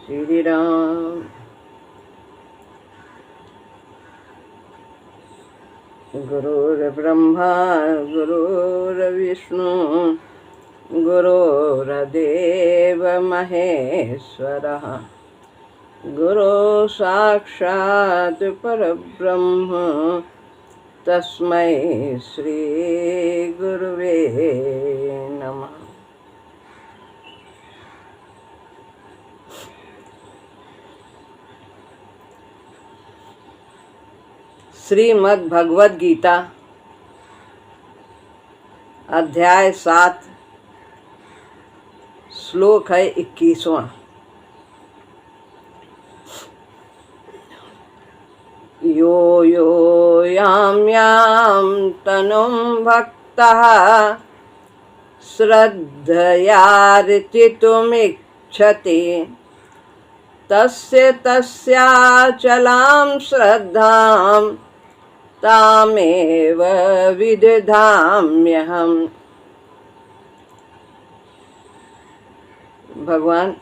श्री राम। गुरुर्ब्रह्मा गुरुर्विष्णु गुरुर्देव महेश्वरः गुरु साक्षात् परब्रह्म तस्मै श्री गुरुवे नमः। श्रीमद् भगवद गीता अध्याय 7 श्लोक है 21वां। यो यो यां यां तनुं भक्तः श्रद्धयार्चितुमिच्छति तस्य तस्याचलां श्रद्धां तामेव विदधाम्यहम्। भगवान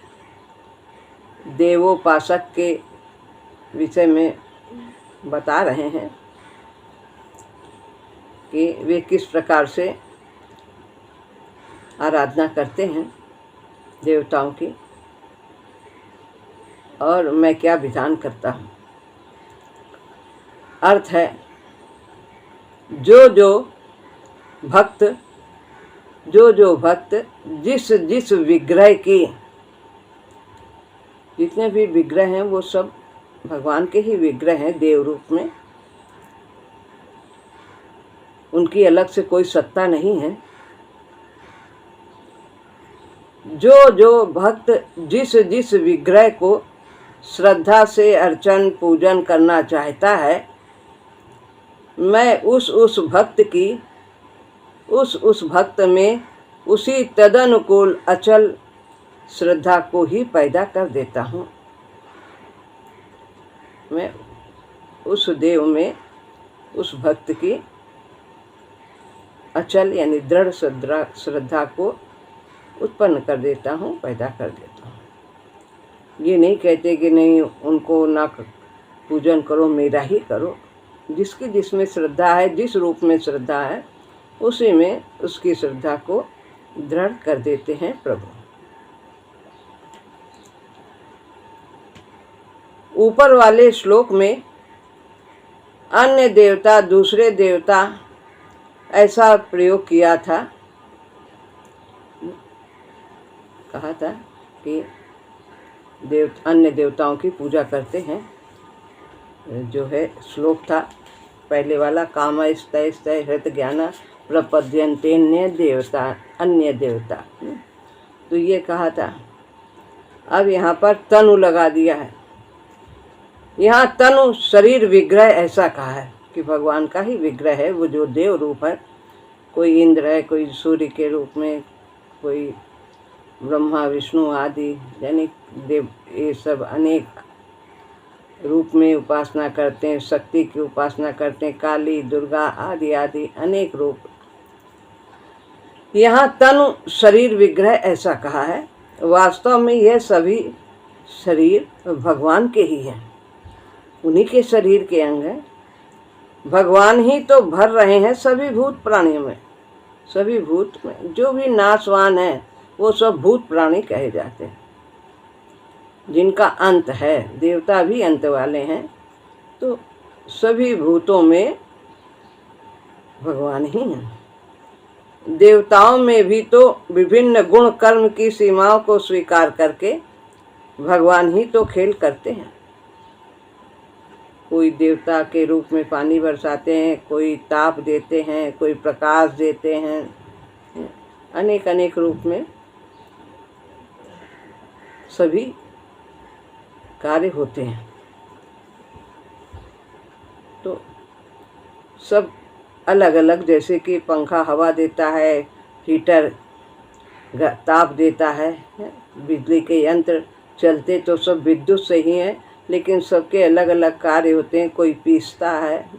देवोपासक के विषय में बता रहे हैं कि वे किस प्रकार से आराधना करते हैं देवताओं की, और मैं क्या विधान करता हूँ। अर्थ है, जो जो भक्त जिस जिस विग्रह की, जितने भी विग्रह हैं वो सब भगवान के ही विग्रह हैं देव रूप में। उनकी अलग से कोई सत्ता नहीं है। जो जो भक्त जिस जिस विग्रह को श्रद्धा से अर्चन पूजन करना चाहता है, मैं उस भक्त की उस भक्त में उसी तदनुकूल अचल श्रद्धा को ही पैदा कर देता हूँ। मैं उस देव में उस भक्त की अचल यानी दृढ़ श्रद्धा को उत्पन्न कर देता हूँ, पैदा कर देता हूँ। ये नहीं कहते कि नहीं उनको ना पूजन करो, मेरा ही करो। जिसकी जिसमें श्रद्धा है, जिस रूप में श्रद्धा है, उसी में उसकी श्रद्धा को दृढ़ कर देते हैं प्रभु। ऊपर वाले श्लोक में अन्य देवता दूसरे देवता ऐसा प्रयोग किया था, कहा था कि अन्य देवताओं की पूजा करते हैं। जो है श्लोक था पहले वाला, कामस्तै हृत ज्ञान प्रपद्यन्तेन्य देवता अन्य देवता। तो ये कहा था। अब यहाँ पर तनु लगा दिया है। यहाँ तनु शरीर विग्रह ऐसा कहा है कि भगवान का ही विग्रह है, वो जो देव रूप है। कोई इंद्र है, कोई सूर्य के रूप में, कोई ब्रह्मा विष्णु आदि यानी देव, ये सब अनेक रूप में उपासना करते हैं, शक्ति की उपासना करते हैं, काली दुर्गा आदि आदि अनेक रूप। यहाँ तनु शरीर विग्रह ऐसा कहा है। वास्तव में यह सभी शरीर भगवान के ही हैं, उन्हीं के शरीर के अंग हैं। भगवान ही तो भर रहे हैं सभी भूत प्राणियों में। सभी भूत में जो भी नाशवान है वो सब भूत प्राणी कहे जाते हैं, जिनका अंत है। देवता भी अंत वाले हैं, तो सभी भूतों में भगवान ही हैं। देवताओं में भी तो विभिन्न गुण कर्म की सीमाओं को स्वीकार करके भगवान ही तो खेल करते हैं। कोई देवता के रूप में पानी बरसाते हैं, कोई ताप देते हैं, कोई प्रकाश देते हैं, अनेक अनेक रूप में सभी कार्य होते हैं। तो सब अलग अलग, जैसे कि पंखा हवा देता है, हीटर ताप देता है, बिजली के यंत्र चलते तो सब विद्युत से ही हैं, लेकिन सबके अलग अलग कार्य होते हैं। कोई पीसता है,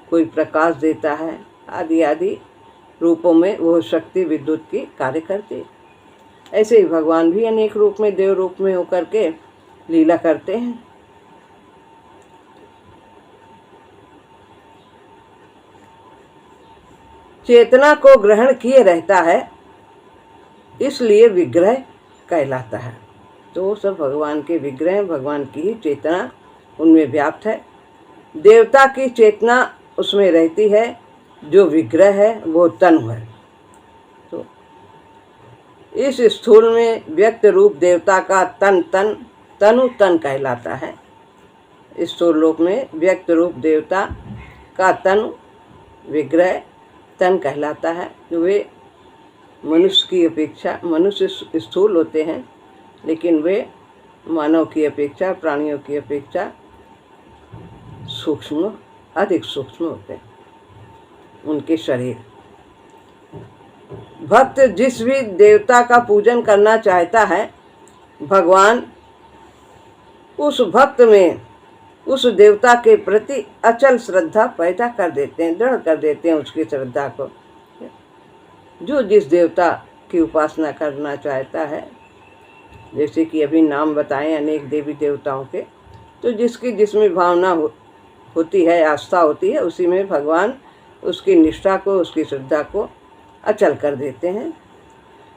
कोई प्रकाश देता है, आदि आदि रूपों में वो शक्ति विद्युत की कार्य करती है। ऐसे ही भगवान भी अनेक रूप में, देव रूप में होकर के लीला करते हैं। चेतना को ग्रहण किए रहता है, इसलिए विग्रह कहलाता है। तो वो सब भगवान के विग्रह, भगवान की ही चेतना उनमें व्याप्त है। देवता की चेतना उसमें रहती है, जो विग्रह है वो तनु है। तो इस स्थूल में व्यक्त रूप देवता का तनु तन कहलाता है। इस स्थूल लोक में व्यक्त रूप देवता का तनु विग्रह तन कहलाता है। वे मनुष्य की अपेक्षा, मनुष्य स्थूल होते हैं, लेकिन वे मानव की अपेक्षा, प्राणियों की अपेक्षा सूक्ष्म, अधिक सूक्ष्म होते हैं उनके शरीर। भक्त जिस भी देवता का पूजन करना चाहता है, भगवान उस भक्त में उस देवता के प्रति अचल श्रद्धा पैदा कर देते हैं, दृढ़ कर देते हैं उसकी श्रद्धा को। जो जिस देवता की उपासना करना चाहता है, जैसे कि अभी नाम बताएं अनेक देवी देवताओं के, तो जिसकी जिसमें भावना होती है, आस्था होती है, उसी में भगवान उसकी निष्ठा को, उसकी श्रद्धा को अचल कर देते हैं।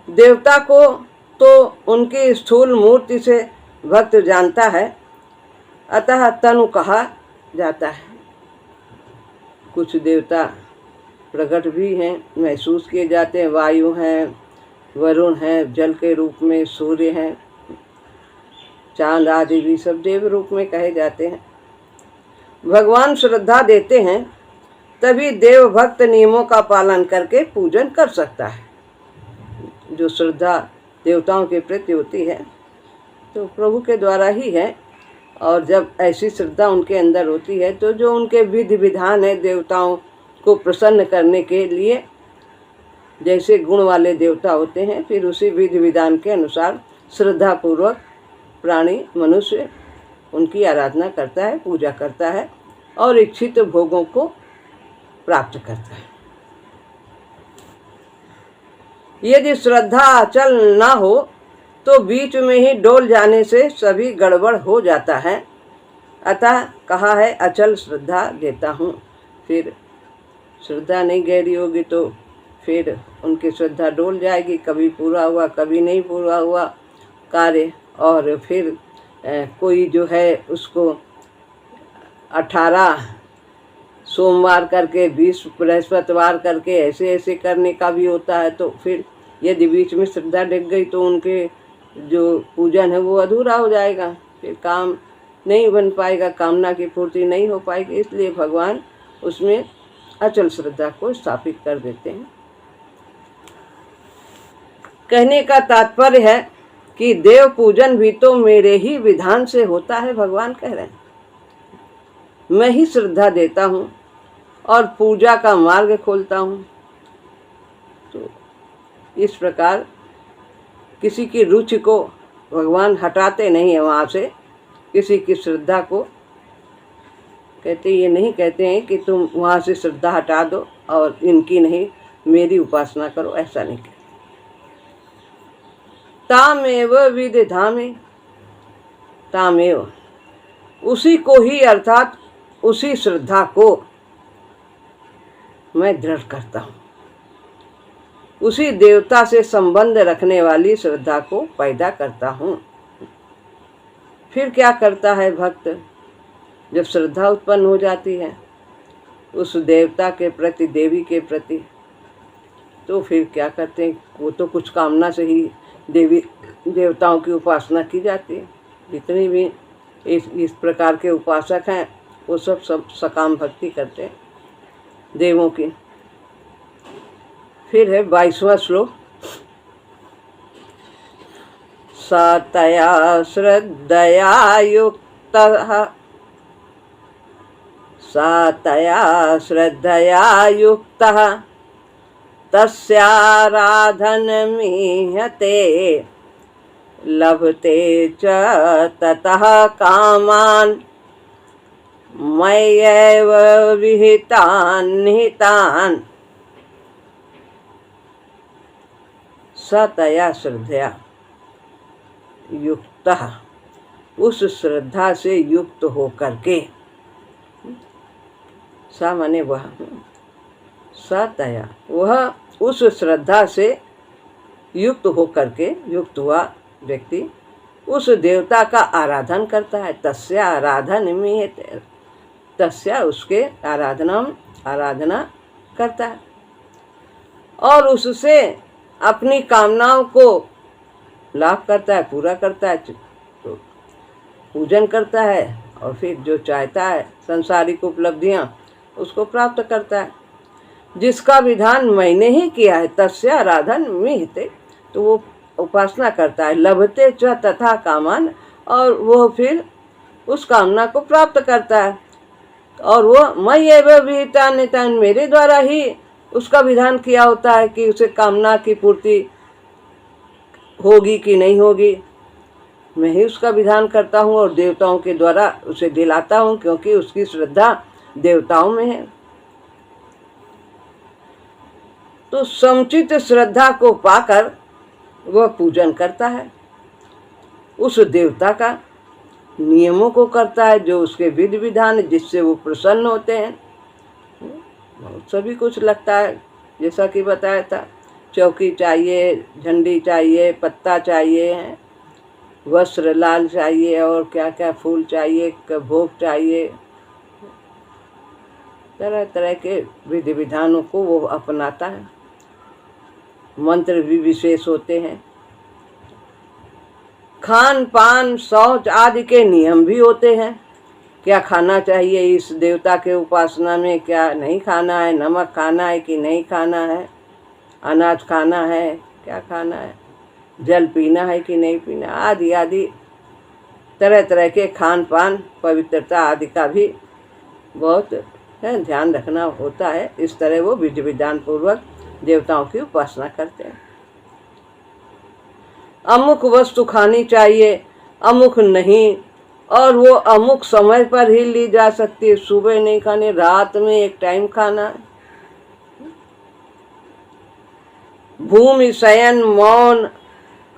देवता को तो उनकी स्थूल मूर्ति से भक्त जानता है, अतः तनु कहा जाता है। कुछ देवता प्रकट भी हैं, महसूस किए जाते हैं। वायु हैं, वरुण हैं, जल के रूप में सूर्य हैं, चांद आदि भी सब देव रूप में कहे जाते हैं। भगवान श्रद्धा देते हैं, तभी देव भक्त नियमों का पालन करके पूजन कर सकता है। जो श्रद्धा देवताओं के प्रति होती है तो प्रभु के द्वारा ही है, और जब ऐसी श्रद्धा उनके अंदर होती है तो जो उनके विधि विधान है देवताओं को प्रसन्न करने के लिए, जैसे गुण वाले देवता होते हैं, फिर उसी विधि विधान के अनुसार श्रद्धापूर्वक प्राणी मनुष्य उनकी आराधना करता है, पूजा करता है और इच्छित भोगों को प्राप्त करता है। यदि श्रद्धा अचल न हो तो बीच में ही डोल जाने से सभी गड़बड़ हो जाता है। अतः कहा है अचल श्रद्धा देता हूँ। फिर श्रद्धा नहीं गहरी होगी तो फिर उनकी श्रद्धा डोल जाएगी, कभी पूरा हुआ कभी नहीं पूरा हुआ कार्य, और फिर कोई जो है उसको 18 सोमवार करके 20 बृहस्पतिवार करके ऐसे ऐसे करने का भी होता है। तो फिर यदि बीच में श्रद्धा डिग गई तो उनके जो पूजन है वो अधूरा हो जाएगा, फिर काम नहीं बन पाएगा, कामना की पूर्ति नहीं हो पाएगी। इसलिए भगवान उसमें अचल श्रद्धा को स्थापित कर देते हैं। कहने का तात्पर्य है कि देव पूजन भी तो मेरे ही विधान से होता है। भगवान कह रहे हैं मैं ही श्रद्धा देता हूँ और पूजा का मार्ग खोलता हूँ। तो इस प्रकार किसी की रुचि को भगवान हटाते नहीं है वहाँ से, किसी की श्रद्धा को कहते ये नहीं कहते हैं कि तुम वहाँ से श्रद्धा हटा दो और इनकी नहीं मेरी उपासना करो, ऐसा नहीं कहते। तामेव विदधामि, तामेव उसी को ही, अर्थात उसी श्रद्धा को मैं दृढ़ करता हूँ। उसी देवता से संबंध रखने वाली श्रद्धा को पैदा करता हूँ। फिर क्या करता है भक्त, जब श्रद्धा उत्पन्न हो जाती है उस देवता के प्रति, देवी के प्रति, तो फिर क्या करते हैं, वो तो कुछ कामना से ही देवी देवताओं की उपासना की जाती है। जितनी भी इस प्रकार के उपासक हैं वो सब सकाम भक्ति करते हैं देवों की। फिर है 22वां श्लोक, सतया श्रद्धया युक्तः, सतया श्रद्धया युक्तः तस्याराधनमीहते लभते च ततः कामान् मय्यैव विहितान् निहितान् स तया श्रद्धया युक्तः, उस श्रद्धा से युक्त होकर के, सा माने वह, स तया वह उस श्रद्धा से युक्त होकर के, युक्त हुआ व्यक्ति उस देवता का आराधन करता है। तस्या आराधन में, तस्या उसके आराधना करता है और उससे अपनी कामनाओं को लाभ करता है, पूरा करता है, तो पूजन करता है और फिर जो चाहता है संसारिक उपलब्धियां उसको प्राप्त करता है। जिसका विधान मैंने ही किया है, तस्या आराधन मिहते, तो वो उपासना करता है। लभते च तथा कामान, और वो फिर उस कामना को प्राप्त करता है। और वो मैं एवं विहिता, मेरे द्वारा ही उसका विधान किया होता है कि उसे कामना की पूर्ति होगी कि नहीं होगी, मैं ही उसका विधान करता हूँ और देवताओं के द्वारा उसे दिलाता हूँ, क्योंकि उसकी श्रद्धा देवताओं में है। तो समुचित श्रद्धा को पाकर वह पूजन करता है उस देवता का, नियमों को करता है जो उसके विधि विधान, जिससे वो प्रसन्न होते हैं। सभी कुछ लगता है, जैसा कि बताया था, चौकी चाहिए, झंडी चाहिए, पत्ता चाहिए, वस्त्र लाल चाहिए, और क्या क्या फूल चाहिए, भोग चाहिए, तरह तरह के विधि विधानों को वो अपनाता है। मंत्र भी विशेष होते हैं। खान पान शौच आदि के नियम भी होते हैं। क्या खाना चाहिए इस देवता के उपासना में, क्या नहीं खाना है, नमक खाना है कि नहीं खाना है, अनाज खाना है, क्या खाना है, जल पीना है कि नहीं पीना, आदि आदि तरह तरह के खान पान, पवित्रता आदि का भी बहुत ध्यान रखना होता है। इस तरह वो विधि विधान पूर्वक देवताओं की उपासना करते हैं। अमुक वस्तु खानी चाहिए, अमुक नहीं, और वो अमुक समय पर ही ली जा सकती है। सुबह नहीं खाने, रात में एक टाइम खाना है। भूमि शयन मौन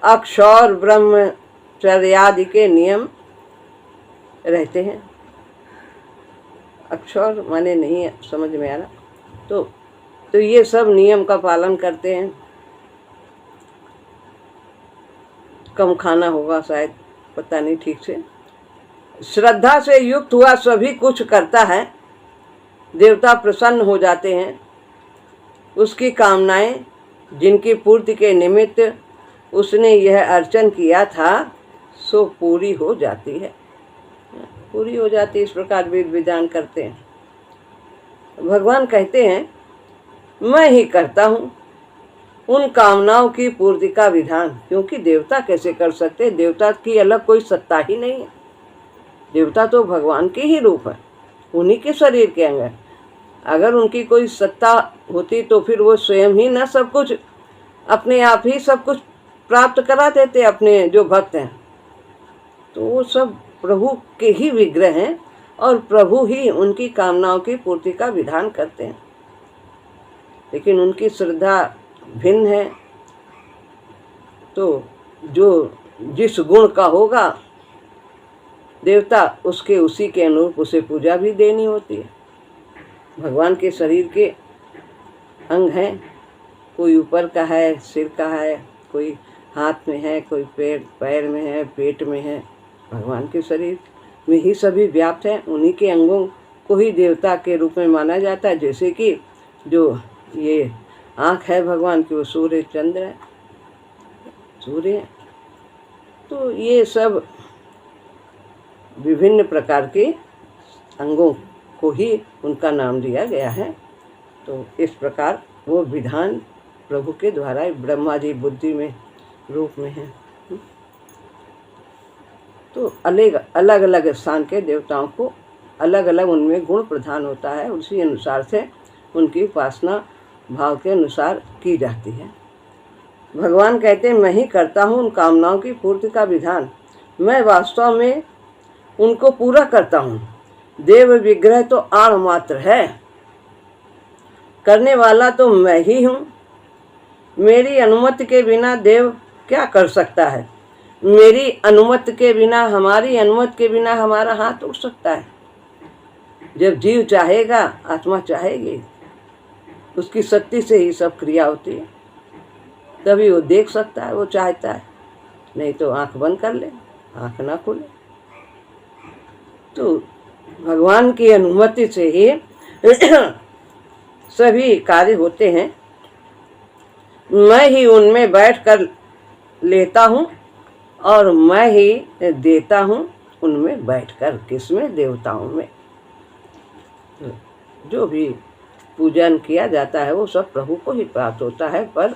अक्षौर ब्रह्मचर्यादि के नियम रहते हैं। अक्षौर माने नहीं समझ में आ रहा, तो ये सब नियम का पालन करते हैं। कम खाना होगा शायद, पता नहीं ठीक से। श्रद्धा से युक्त हुआ सभी कुछ करता है, देवता प्रसन्न हो जाते हैं। उसकी कामनाएं जिनकी पूर्ति के निमित्त उसने यह अर्चन किया था सो पूरी हो जाती है, पूरी हो जाती है। इस प्रकार विधि विधान करते हैं। भगवान कहते हैं मैं ही करता हूँ उन कामनाओं की पूर्ति का विधान, क्योंकि देवता कैसे कर सकते, देवता की अलग कोई सत्ता ही नहीं है। देवता तो भगवान के ही रूप है, उन्हीं के शरीर के अंग है। अगर उनकी कोई सत्ता होती तो फिर वो स्वयं ही न सब कुछ अपने आप ही सब कुछ प्राप्त करा देते अपने जो भक्त हैं। तो वो सब प्रभु के ही विग्रह हैं और प्रभु ही उनकी कामनाओं की पूर्ति का विधान करते हैं। लेकिन उनकी श्रद्धा भिन्न है, तो जो जिस गुण का होगा देवता, उसके उसी के अनुरूप उसे पूजा भी देनी होती है। भगवान के शरीर के अंग हैं, कोई ऊपर का है, सिर का है, कोई हाथ में है, कोई पैर में है, पेट में है। भगवान के शरीर में ही सभी व्याप्त हैं, उन्हीं के अंगों को ही देवता के रूप में माना जाता है। जैसे कि जो ये आँख है भगवान की, वो सूर्य चंद्र है, सूर्य। तो ये सब विभिन्न प्रकार के अंगों को ही उनका नाम दिया गया है। तो इस प्रकार वो विधान प्रभु के द्वारा ब्रह्मा जी बुद्धि में रूप में है। तो अलग अलग स्थान के देवताओं को अलग अलग उनमें गुण प्रधान होता है, उसी अनुसार से उनकी उपासना भाव के अनुसार की जाती है। भगवान कहते हैं मैं ही करता हूँ उन कामनाओं की पूर्ति का विधान, मैं वास्तव में उनको पूरा करता हूँ। देव विग्रह तो आड़ मात्र है, करने वाला तो मैं ही हूँ। मेरी अनुमति के बिना देव क्या कर सकता है? मेरी अनुमति के बिना, हमारी अनुमति के बिना हमारा हाथ उठ सकता है? जब जीव चाहेगा, आत्मा चाहेगी, उसकी शक्ति से ही सब क्रिया होती है, तभी वो देख सकता है, वो चाहता है। नहीं तो आंख बंद कर ले, आंख ना खुले। तो भगवान की अनुमति से ही सभी कार्य होते हैं। मैं ही उनमें बैठ कर लेता हूँ और मैं ही देता हूँ उनमें बैठकर। किसमें? देवताओं में। जो भी पूजन किया जाता है वो सब प्रभु को ही प्राप्त होता है, पर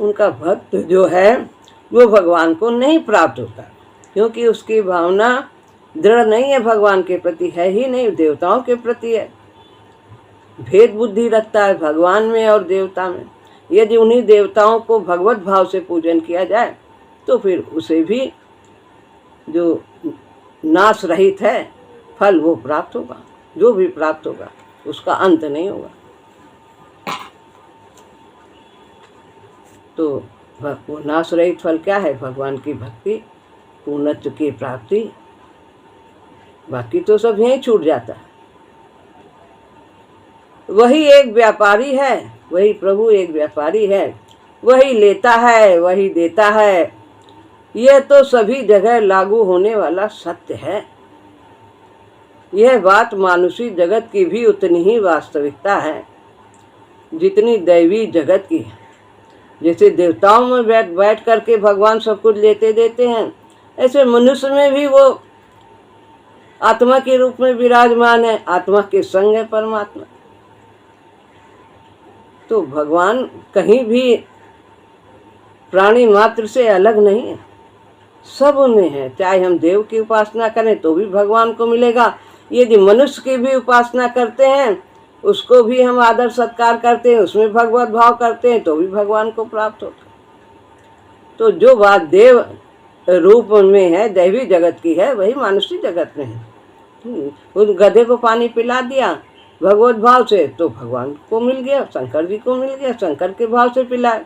उनका भक्त जो है वो भगवान को नहीं प्राप्त होता, क्योंकि उसकी भावना दृढ़ नहीं है, भगवान के प्रति है ही नहीं, देवताओं के प्रति है। भेद बुद्धि रखता है भगवान में और देवता में। यदि उन्हीं देवताओं को भगवत भाव से पूजन किया जाए तो फिर उसे भी जो नाश रहित है फल वो प्राप्त होगा। जो भी प्राप्त होगा उसका अंत नहीं होगा। तो वो नाश रहित फल क्या है? भगवान की भक्ति, पूर्णत्व की प्राप्ति। बाकी तो सब यहीं छूट जाता है। वही एक व्यापारी है, वही प्रभु एक व्यापारी है, वही लेता है, वही देता है। यह तो सभी जगह लागू होने वाला सत्य है। यह बात मानुषी जगत की भी उतनी ही वास्तविकता है जितनी दैवी जगत की है। जैसे देवताओं में बैठ करके भगवान सब कुछ लेते देते हैं, ऐसे मनुष्य में भी वो आत्मा के रूप में विराजमान है। आत्मा के संग है परमात्मा। तो भगवान कहीं भी प्राणी मात्र से अलग नहीं है, सब में है। चाहे हम देव की उपासना करें तो भी भगवान को मिलेगा, यदि मनुष्य की भी उपासना करते हैं, उसको भी हम आदर सत्कार करते हैं, उसमें भगवत भाव करते हैं, तो भी भगवान को प्राप्त होता है। तो जो बात देव रूप में है, दैवी जगत की है, वही मानुषी जगत में है। उस गधे को पानी पिला दिया भगवत भाव से तो भगवान को मिल गया, शंकर जी को मिल गया, शंकर के भाव से पिलाए।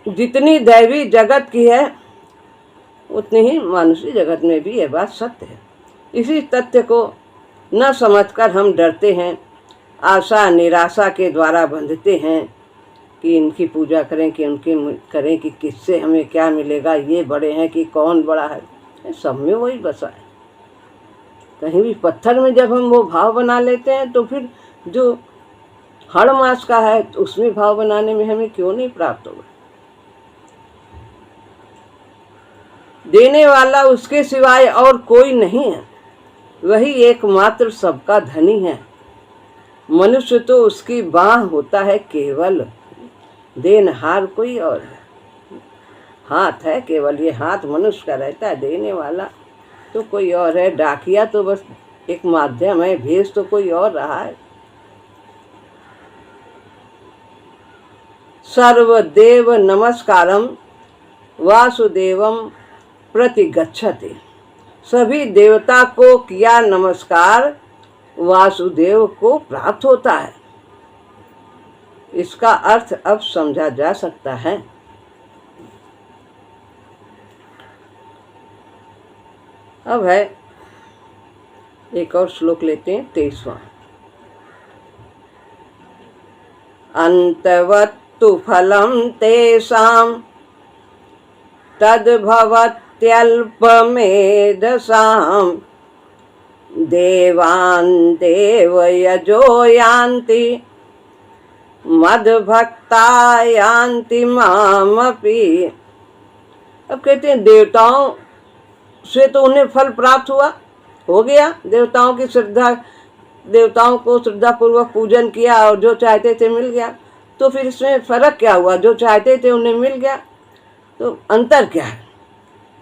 जितनी दैवी जगत की है उतनी ही मानुषी जगत में भी यह बात सत्य है। इसी तथ्य को न समझकर हम डरते हैं, आशा निराशा के द्वारा बंधते हैं कि इनकी पूजा करें, कि उनकी करें, कि किससे हमें क्या मिलेगा, ये बड़े हैं कि कौन बड़ा है। सब में वही बसा है। कहीं भी पत्थर में जब हम वो भाव बना लेते हैं तो फिर जो हर मास का है तो उसमें भाव बनाने में हमें क्यों नहीं प्राप्त होगा? देने वाला उसके सिवाय और कोई नहीं है, वही एकमात्र सबका धनी है। मनुष्य तो उसकी बाह होता है केवल, देनहार कोई और है। हाथ है केवल, ये हाथ मनुष्य का रहता है, देने वाला तो कोई और है। डाकिया तो बस एक माध्यम है, भेज तो कोई और रहा है। सर्वदेव नमस्कारम वासुदेवम प्रतिगच्छति। सभी देवता को किया नमस्कार, वासुदेव को प्राप्त होता है। इसका अर्थ अब समझा जा सकता है। अब है एक और श्लोक लेते हैं, 23वां। अंतवत्तु फलम तेषां तद्भवत्यल्पमेधसां देवान् देवयजो यान्ति मद्भक्ता यान्ति मामपि। अब कहते हैं देवताओं से तो उन्हें फल प्राप्त हो गया। देवताओं की श्रद्धा, देवताओं को श्रद्धा पूर्वक पूजन किया और जो चाहते थे मिल गया। तो फिर इसमें फर्क क्या हुआ? जो चाहते थे उन्हें मिल गया, तो अंतर क्या है?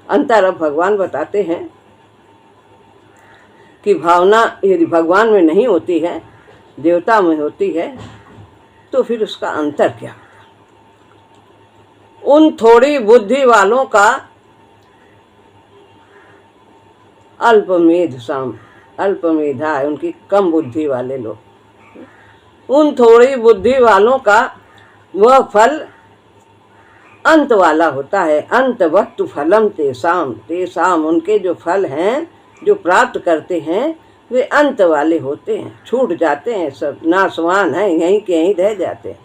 अंतर अब भगवान बताते हैं कि भावना यदि भगवान में नहीं होती है, देवता में होती है, तो फिर उसका अंतर क्या होता? उन थोड़ी बुद्धि वालों का अल्पमेध साम, अल्पमेधा है, उनकी कम बुद्धि वाले लोग, उन थोड़ी बुद्धि वालों का वह फल अंत वाला होता है। अंत वस्तु फलम तेसाम तेसाम, उनके जो फल हैं जो प्राप्त करते हैं वे अंत वाले होते हैं, छूट जाते हैं, सब नाशवान हैं, यहीं के यहीं रह जाते हैं।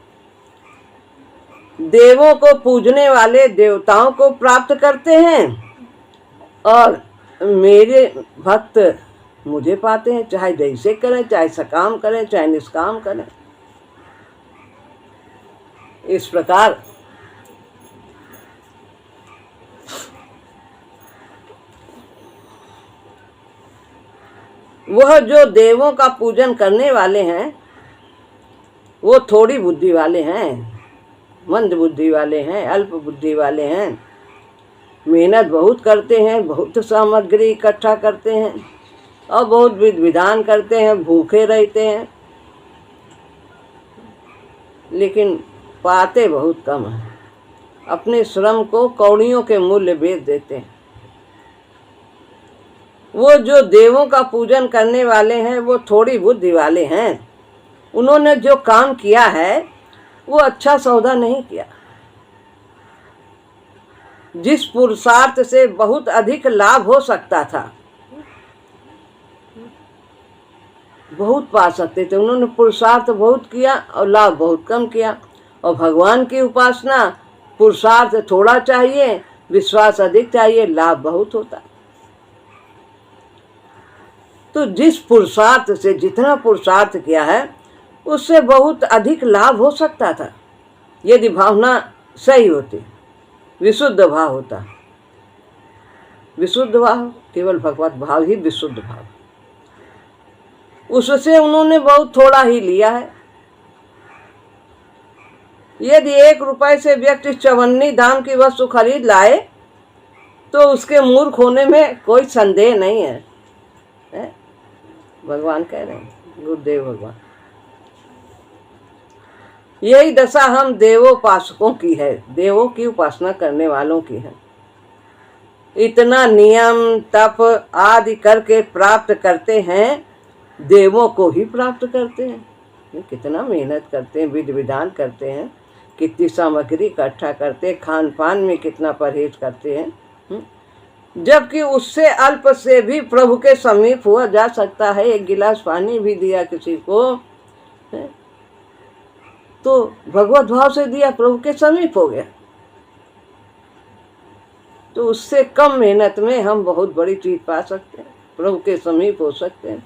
देवों को पूजने वाले देवताओं को प्राप्त करते हैं और मेरे भक्त मुझे पाते हैं, चाहे जैसे करें, चाहे सकाम करें, चाहे निष्काम करें। इस प्रकार वह जो देवों का पूजन करने वाले हैं वो थोड़ी बुद्धि वाले हैं, मंद बुद्धि वाले हैं, अल्प बुद्धि वाले हैं। मेहनत बहुत करते हैं, बहुत सामग्री इकट्ठा करते हैं और बहुत विधान करते हैं, भूखे रहते हैं, लेकिन पाते बहुत कम है। अपने श्रम को कौड़ियों के मूल्य बेच देते हैं। वो जो देवों का पूजन करने वाले हैं वो थोड़ी बुद्धि वाले हैं। उन्होंने जो काम किया है वो अच्छा सौदा नहीं किया। जिस पुरुषार्थ से बहुत अधिक लाभ हो सकता था, बहुत पा सकते थे, उन्होंने पुरुषार्थ बहुत किया और लाभ बहुत कम किया। और भगवान की उपासना पुरुषार्थ थोड़ा चाहिए, विश्वास अधिक चाहिए, लाभ बहुत होता। तो जिस पुरुषार्थ से जितना पुरुषार्थ किया है उससे बहुत अधिक लाभ हो सकता था यदि भावना सही होती, विशुद्ध भाव होता। विशुद्ध भाव, केवल भगवत भाव ही विशुद्ध भाव, उससे उन्होंने बहुत थोड़ा ही लिया है। यदि 1 रुपए से व्यक्ति 54 दाम की वस्तु खरीद लाए तो उसके मूर्ख होने में कोई संदेह नहीं है, भगवान कह रहे हैं, गुरुदेव भगवान। यही दशा हम देवोपासकों की है, देवों की उपासना करने वालों की है। इतना नियम तप आदि करके प्राप्त करते हैं, देवों को ही प्राप्त करते हैं। कितना मेहनत करते हैं, विधि विधान करते हैं, कितनी सामग्री इकट्ठा करते हैं, खान पान में कितना परहेज करते हैं, जबकि उससे अल्प से भी प्रभु के समीप हुआ जा सकता है। 1 गिलास पानी भी दिया किसी को तो भगवत भाव से दिया, प्रभु के समीप हो गया। तो उससे कम मेहनत में हम बहुत बड़ी चीज पा सकते हैं, प्रभु के समीप हो सकते हैं।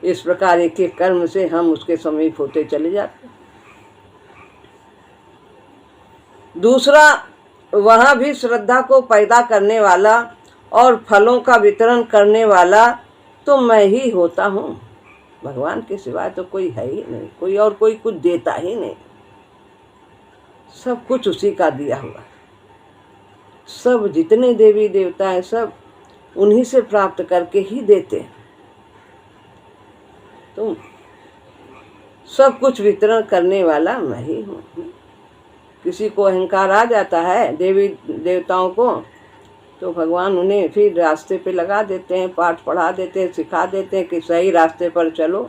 इस प्रकार एक एक कर्म से हम उसके समीप होते चले जाते हैं। दूसरा, वहाँ भी श्रद्धा को पैदा करने वाला और फलों का वितरण करने वाला तो मैं ही होता हूँ। भगवान के सिवाय तो कोई है ही नहीं, कोई कुछ देता ही नहीं, सब कुछ उसी का दिया हुआ। सब जितने देवी देवता हैं सब उन्हीं से प्राप्त करके ही देते हैं। तो सब कुछ वितरण करने वाला मैं ही हूँ। किसी को अहंकार आ जाता है देवी देवताओं को, तो भगवान उन्हें फिर रास्ते पे लगा देते हैं, पाठ पढ़ा देते हैं, सिखा देते हैं कि सही रास्ते पर चलो।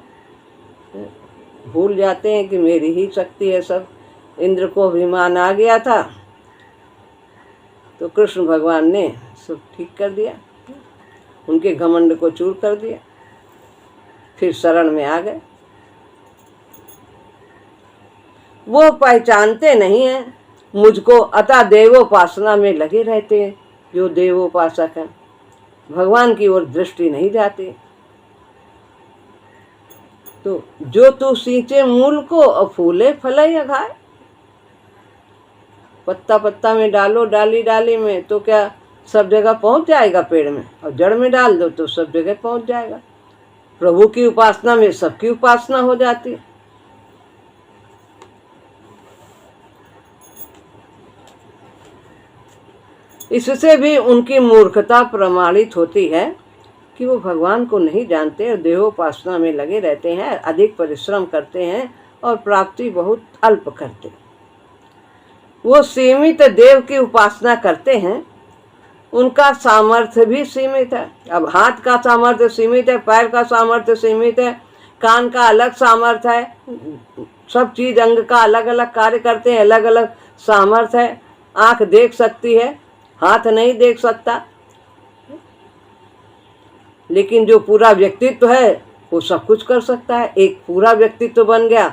भूल जाते हैं कि मेरी ही शक्ति है सब। इंद्र को अभिमान आ गया था तो कृष्ण भगवान ने सब ठीक कर दिया, उनके घमंड को चूर कर दिया, फिर शरण में आ गए। वो पहचानते नहीं हैं मुझको, अतः देवोपासना में लगे रहते हैं। जो देवोपासक है भगवान की ओर दृष्टि नहीं जाती। तो जो तू सींचे मूल को और फूले फले अघाए, पत्ता पत्ता में डालो, डाली डाली में, तो क्या सब जगह पहुंच जाएगा पेड़ में? और जड़ में डाल दो तो सब जगह पहुंच जाएगा। प्रभु की उपासना में सबकी उपासना हो जाती है। इससे भी उनकी मूर्खता प्रमाणित होती है कि वो भगवान को नहीं जानते और देवोपासना में लगे रहते हैं, अधिक परिश्रम करते हैं और प्राप्ति बहुत अल्प करते। वो सीमित देव की उपासना करते हैं, उनका सामर्थ्य भी सीमित है। अब हाथ का सामर्थ्य सीमित है, पैर का सामर्थ्य सीमित है, कान का अलग सामर्थ्य है, सब चीज अंग का अलग अलग कार्य करते हैं, अलग अलग सामर्थ्य है। आंख देख सकती है, हाथ नहीं देख सकता, लेकिन जो पूरा व्यक्तित्व है वो सब कुछ कर सकता है। एक पूरा व्यक्तित्व बन गया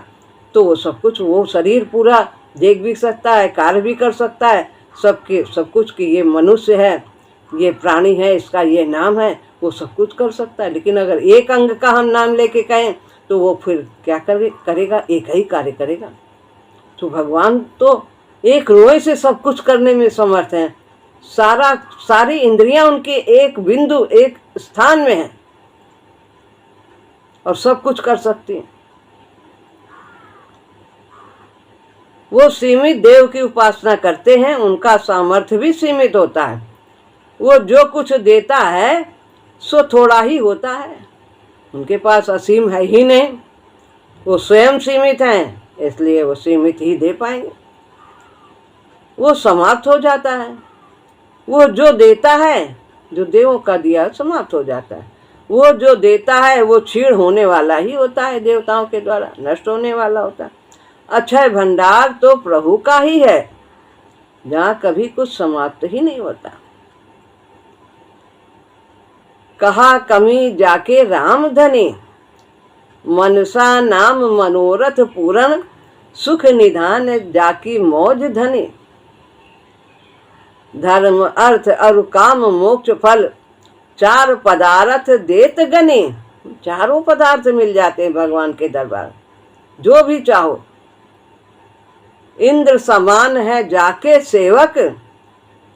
तो वो सब कुछ, वो शरीर पूरा देख भी सकता है, कार्य भी कर सकता है, सब कुछ कि ये मनुष्य है, ये प्राणी है, इसका ये नाम है, वो सब कुछ कर सकता है। लेकिन अगर एक अंग का हम नाम लेके कहें तो वो फिर क्या करेगा? एक ही कार्य करेगा। तो भगवान तो एक रोए से सब कुछ करने में समर्थ हैं। सारी इंद्रियां उनके एक बिंदु, एक स्थान में है और सब कुछ कर सकती हैं। वो सीमित देव की उपासना करते हैं, उनका सामर्थ्य भी सीमित होता है। वो जो कुछ देता है सो थोड़ा ही होता है, उनके पास असीम है ही नहीं। वो स्वयं सीमित हैं, इसलिए वो सीमित ही दे पाएंगे। वो समाप्त हो जाता है। वो जो देता है, जो देवों का दिया समाप्त हो जाता है। वो जो देता है वो क्षीण होने वाला ही होता है, देवताओं के द्वारा नष्ट होने वाला होता है। अक्षय भंडार तो प्रभु का ही है, जहाँ कभी कुछ समाप्त ही नहीं होता। कहा कमी जाके राम धनी, मनसा नाम मनोरथ पूरण, सुख निधान जाकी मौज धनी। धर्म अर्थ और काम मोक्ष फल, चार पदार्थ देत गने। चारों पदार्थ मिल जाते हैं भगवान के दरबार, जो भी चाहो। इंद्र समान है जाके सेवक,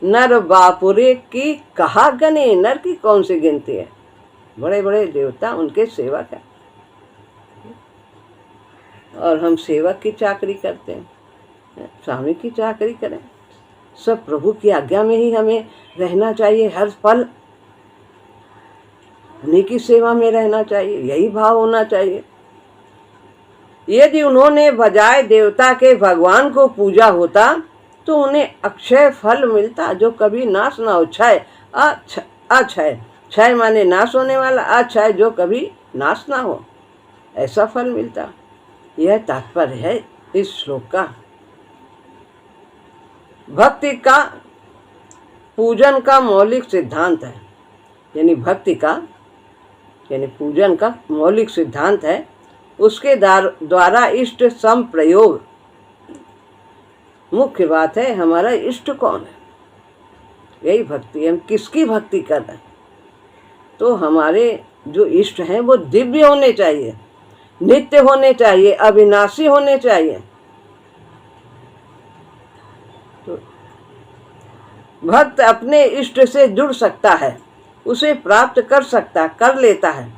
नर बापुरे की कहा गने। नर की कौन सी गिनती है, बड़े बड़े देवता उनके सेवक है। और हम सेवक की चाकरी करते हैं, स्वामी की चाकरी करें। सब प्रभु की आज्ञा में ही हमें रहना चाहिए, हर पल उन्हीं की सेवा में रहना चाहिए, यही भाव होना चाहिए। यदि उन्होंने बजाय देवता के भगवान को पूजा होता तो उन्हें अक्षय फल मिलता, जो कभी नाश ना हो। क्षय अक्षय, क्षय माने नाश होने वाला, अक्षय जो कभी नाश ना हो, ऐसा फल मिलता। यह तात्पर्य है इस श्लोक का। भक्ति का पूजन का मौलिक सिद्धांत है, यानी भक्ति का यानी पूजन का मौलिक सिद्धांत है। उसके द्वारा इष्ट संप्रयोग। मुख्य बात है हमारा इष्ट कौन है, यही भक्ति। हम किसकी भक्ति कर रहे हैं? तो हमारे जो इष्ट हैं वो दिव्य होने चाहिए, नित्य होने चाहिए, अविनाशी होने चाहिए। तो भक्त अपने इष्ट से जुड़ सकता है, उसे प्राप्त कर लेता है।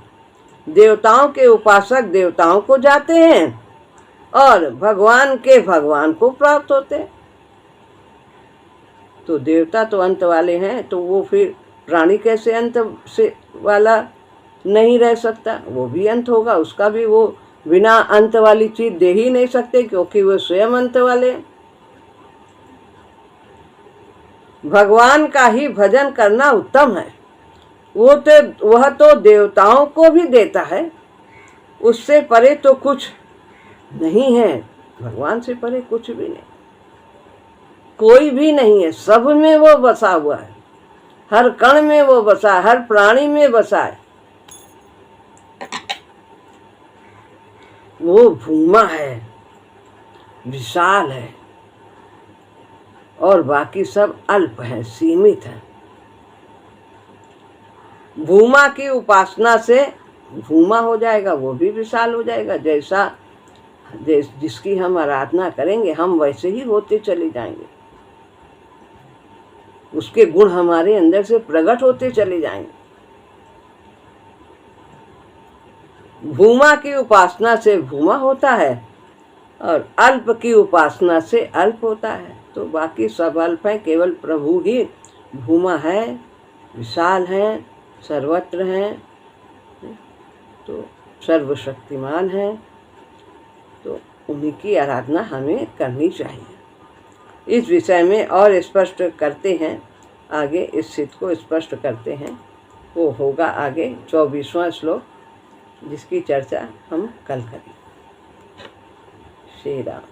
देवताओं के उपासक देवताओं को जाते हैं और भगवान के भगवान को प्राप्त होते हैं। तो देवता तो अंत वाले हैं, तो वो फिर प्राणी कैसे अंत से वाला नहीं रह सकता? वो भी अंत होगा, उसका भी वो बिना अंत वाली चीज दे ही नहीं सकते, क्योंकि वो स्वयं अंत वाले हैं। भगवान का ही भजन करना उत्तम है। वह तो देवताओं को भी देता है, उससे परे तो कुछ नहीं है। भगवान से परे कुछ भी नहीं, कोई भी नहीं है। सब में वो बसा हुआ है, हर कण में वो बसा है, हर प्राणी में बसा है। वो भूमा है, विशाल है, और बाकी सब अल्प है, सीमित है। भूमा की उपासना से भूमा हो जाएगा, वो भी विशाल हो जाएगा। जिसकी हम आराधना करेंगे हम वैसे ही होते चले जाएंगे, उसके गुण हमारे अंदर से प्रकट होते चले जाएंगे। भूमा की उपासना से भूमा होता है और अल्प की उपासना से अल्प होता है। तो बाकी सब अल्प है, केवल प्रभु ही भूमा है, विशाल है, सर्वत्र हैं, तो सर्वशक्तिमान है। तो उन्हीं की आराधना हमें करनी चाहिए। इस विषय में और स्पष्ट करते हैं आगे, इस सिद्ध को स्पष्ट करते हैं। वो होगा आगे 24वां श्लोक। जिसकी चर्चा हम कल करें। श्री राम।